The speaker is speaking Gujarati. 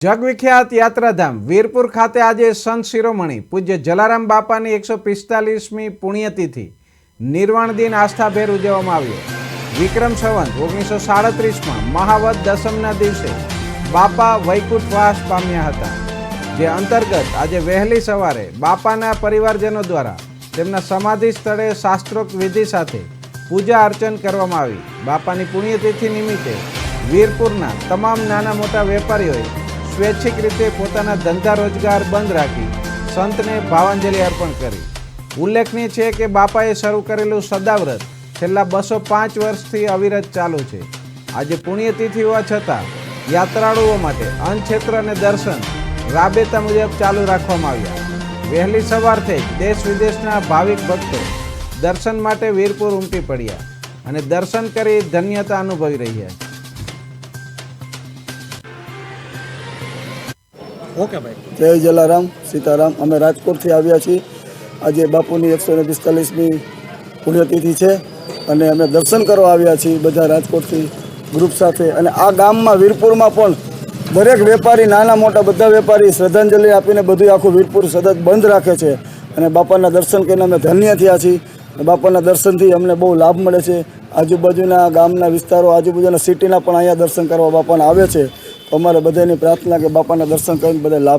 જગવિખ્યાત યાત્રાધામ વીરપુર ખાતે આજે સંત શિરોમણી પૂજ્ય જલારામ બાપાની 145મી પુણ્યતિથિ નિર્વાણ દિન આસ્થાભેર ઉજવવામાં આવ્યો। વિક્રમ સંવત 1937માં મહાવદ દસમના દિવસે બાપા વૈકુંઠવાસ પામ્યા હતા, જે અંતર્ગત આજે વહેલી સવારે બાપાના પરિવારજનો દ્વારા તેમના સમાધિ સ્થળે શાસ્ત્રોક્ત વિધિ સાથે પૂજા અર્ચન કરવામાં આવી। બાપાની પુણ્યતિથિ નિમિત્તે વીરપુરના તમામ નાના મોટા વેપારીઓએ સ્વૈચ્છિક રીતે પોતાના ધંધા રોજગાર બંધ રાખી સંતને ભાવાંજલિ અર્પણ કરી। ઉલ્લેખનીય છે કે બાપાએ શરૂ કરેલું સદાવ્રત છેલ્લા 205 વર્ષથી અવિરત ચાલુ છે। આજે પુણ્યતિથિ હોવા છતાં યાત્રાળુઓ માટે અન્નક્ષેત્ર અને દર્શન રાબેતા મુજબ ચાલુ રાખવામાં આવ્યા। વહેલી સવારથી જ દેશ વિદેશના ભાવિક ભક્તો દર્શન માટે વીરપુર ઉમટી પડ્યા અને દર્શન કરી ધન્યતા અનુભવી રહ્યા છે। ओके भाई, जय जलाराम सीताराम। अमे राजकोट थी आव्या छीए। आज बापूनी 145मी पुण्यतिथि है अने अमे दर्शन करवा आव्या छीए बधा राजकोट थी ग्रुप साथे। अने आ गाममां वीरपुरमां पण दरेक वेपारी नाना मोटा बधा वेपारी श्रद्धांजलि आपीने बधुं आखुं वीरपुर सतत बंध राखे छे अने बापाना दर्शन करीने अमे धन्य थया छीए। बापाना दर्शनथी अमने बहु लाभ मळे छे। आजुबाजुना गामना विस्तारो आजुबाजुना सिटीना पण अहींया दर्शन करवा बापाना आवे छे। तो अमारे बधानी प्रार्थना के बापाना दर्शन करीने बधा लाभ